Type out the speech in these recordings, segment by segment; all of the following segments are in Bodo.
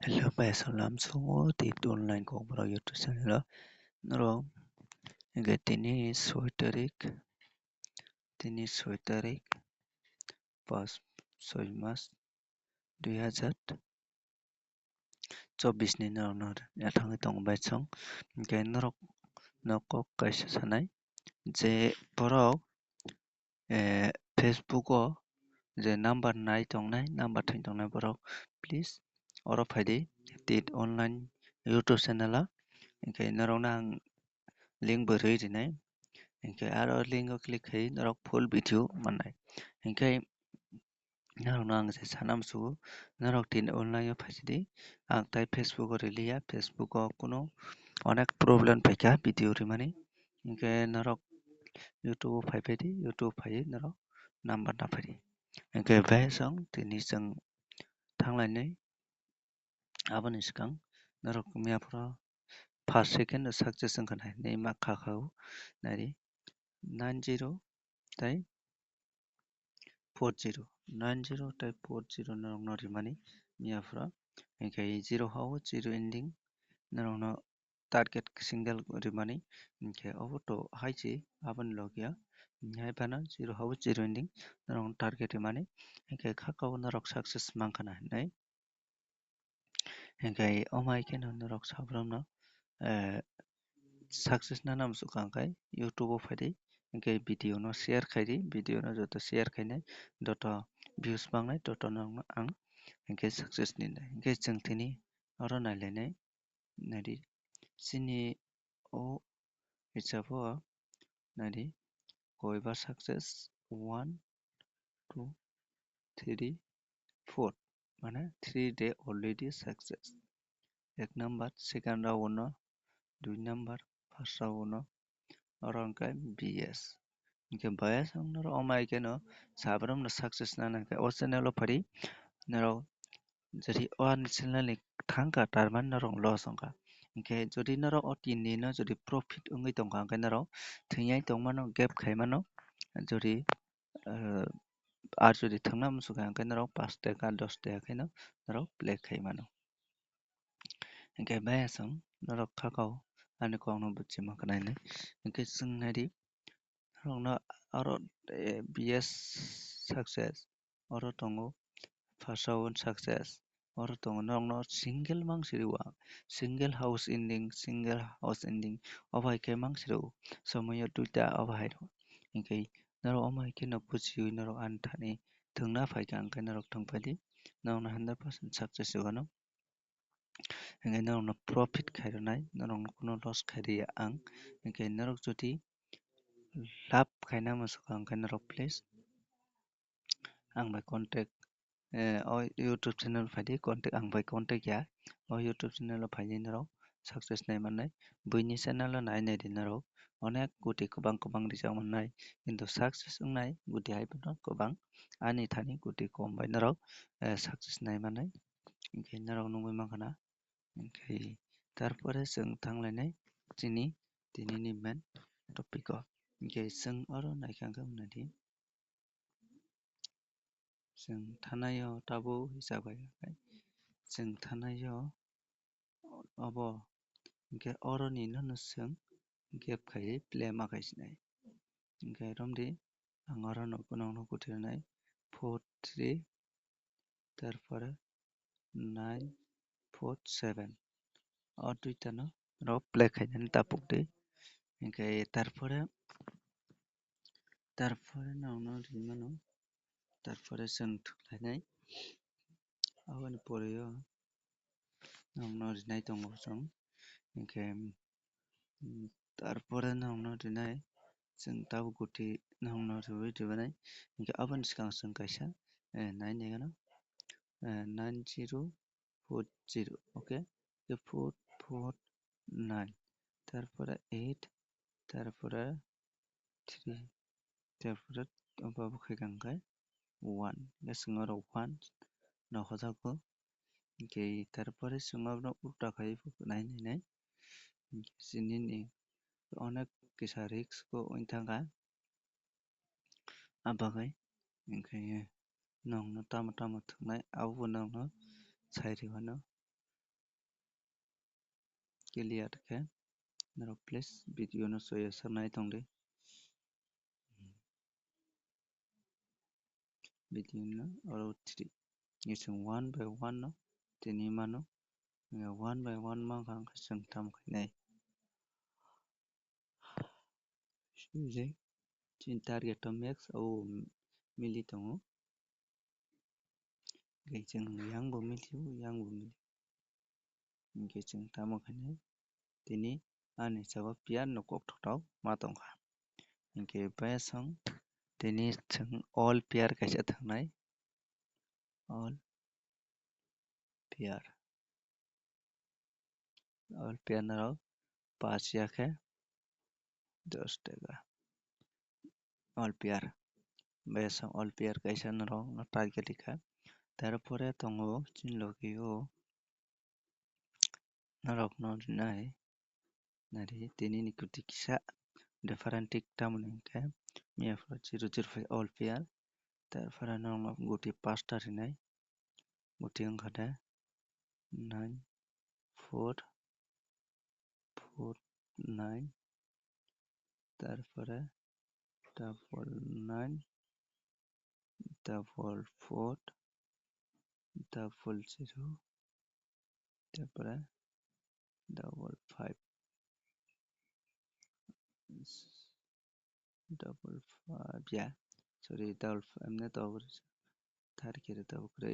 Hello, bài số làm số thì online của bao nhiêu tuần nữa rồi cái tini soitarik pas 6 Mas 2024 ni na thang tong bai song cái nó có cái sao này जे borok Facebook जे number nai tong nai number thing tong nai borok please oro phaidi tit online YouTube channel a cái nó nang link beri dinai cái aro link click khai nó full video manai cái narong nang se sanam su narok tin online phasidi ang tai Facebook relia Facebook কোনো অনেক প্রবলেম পাইকা ভিডিও রিমানি ইনকে narok YouTube ফাইফেদি YouTube ফাই narok নাম্বার না ফাইদি ইনকে বে song tini जों थांलायनाय aboni sikang narok miapra first second success जोंखानाय नै माखाखौ नारि 90 tai 40 90 tai 40 narok no rimani miapra इनके 0 how 0 ending narok no target single rimani इनके oboto haiji aboni logia nyai bana 0 how 0 ending narok target rimani इनके khakao narok success mangkana nai इनके omai ke narok sabram no success na nam sukangkai YouTube faidi इनके video no share khairi video no joto share khainai doto views bangnai doto no ang इनके success ni nai इनके जों tini oro nailaihnai nari sini o hisabo nari koiba success 1 2 3 4 mana 3 day already success ek number second round no 2 number first round no oro angkai BS इनके bias ang naro omai ke no sabram no success na nangkai o channel o phari naro jadi one channel ni thangka tarman naro loss ongka इनके जदि नरो अतिनि न जदि profit ongoi tongka angkai naro thungyai tongmano gap khaimano जदि আর যদি थांना मुसुखा angkai naro 5 taka 10 taka khaino naro play khaimano angkai bayasang naro khakao ani kong no butsi makanai nai angkai sung nari naro no aro BS success oro tongo first round success oro tongo naro no single mang siriwa single house ending obai ke mang siru somoyo duita obai angkai naro omai ke no buchi naro anthani thungna phaika angkai naro thangpali naro 100% success jogano angkai naro no profit khaironai naro no kono loss khairiya ang angkai naro jodi लाब खायना मुसुखा angkai narok please ang bai contact o YouTube channel phaidi contact ang bai contact ya o YouTube channel o phaidi narok success nai mannai buini channel o nai nai di narok onek guti kubang rijak mannai kintu success wngnai guti hai bono kubang ani thani guti kom bai narok success nai mannai angkai narok nungoi mankana angkai tarpore जों थांलायनाय dinini main topic o angkai जों oro naikangka unadi जों थानायाव tabo hisabai जों थानायाव abo angkai oroni no जों gap khai play makaisinai angkai romdi ang oro no kunong no kutirnai 4 3 tarpore 9 4 7 o duita no ro play khainani tapukdi angkai tarpore nong no rimano tarpore जों thuklainai aboni poreo nong no rinai tongo जों angkai tarpore nong no rinai जों tabo guti nong no ribanai angkai aboni sikang जों kaisa nainai gano 9040 okay 449 tarpore 8 tarpore 3 tarpore obo khaikangkai 1 gasing oro 1 no hojago angkai tarpore sungabno ulta khai nainai sinini onek kisa risk ko ointanga abagai angkai nong no tamo thungnai abo nong no sairibano clear ke narok please video no soya sanai tongdi video no oro 3 isung one by one no tini mano one by one ma kang sung tam khainai sujai chin target to max au mili tongo gai chung yang bo mili ge chung tamo khainai tini ani sabo pian no kok thotau ma tongkha ge basang tini chung all pair kaisa thangnai all pair narok 5 yakhe 10 taka all pair basang all pair kaisa narok no target ikha tarpore tongo chinlogio narok no nai nari tini ni kuti kisa different tik tamoni ke mia 005 all pair tarpore no guti 5 ta rinai guti ongkhade 9 4 4 9 তারপরে double 9 double 4 double 0 তারপরে double 5 double 5 yeah sorry double 5 emne double thar kire double kre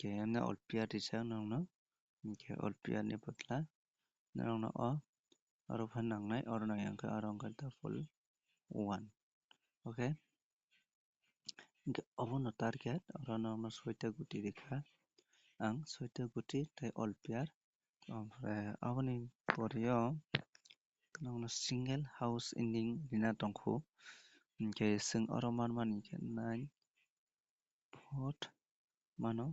ke emne all pair disa nangno ke all pair ni botla nangno o aro phan nangnai aro nangka aro double 1 okay abono target aro nangno 6 ta guti rekha ang 6 ta guti tai all pair ओमफ्राय aboni poreo nangno single house ending rina tongkhu ke sung oro manmani ke 9 4 mano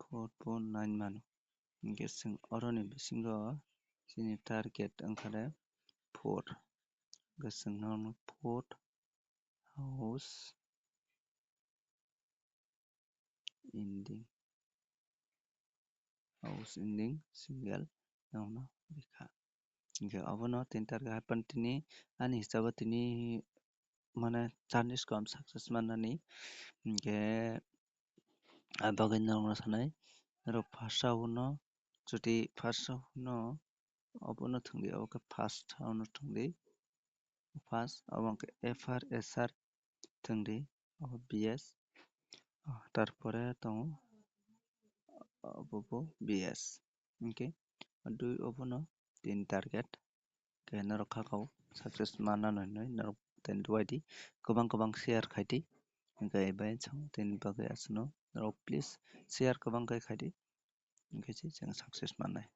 4 4 9 mano ke sung oro ni bisingo sini target angkhade 4 ke sung nangno 4 house ending single nangno rekha ke abono tin target hapan tini ani hisabo tini mane Chinese kom success manani ke bagui nangno sanai aro first no jodi first no abono thungdi oke first no thungdi first abongke fr sr thungdi abo bs tarpore tongo abobo bs okay dui obono tin target ke narok khakau success mana noi narok ten duaidi kubang share khaidi gai bai chang tin bagai asno narok please share kubang kai khaidi ingkhe jeng success manai।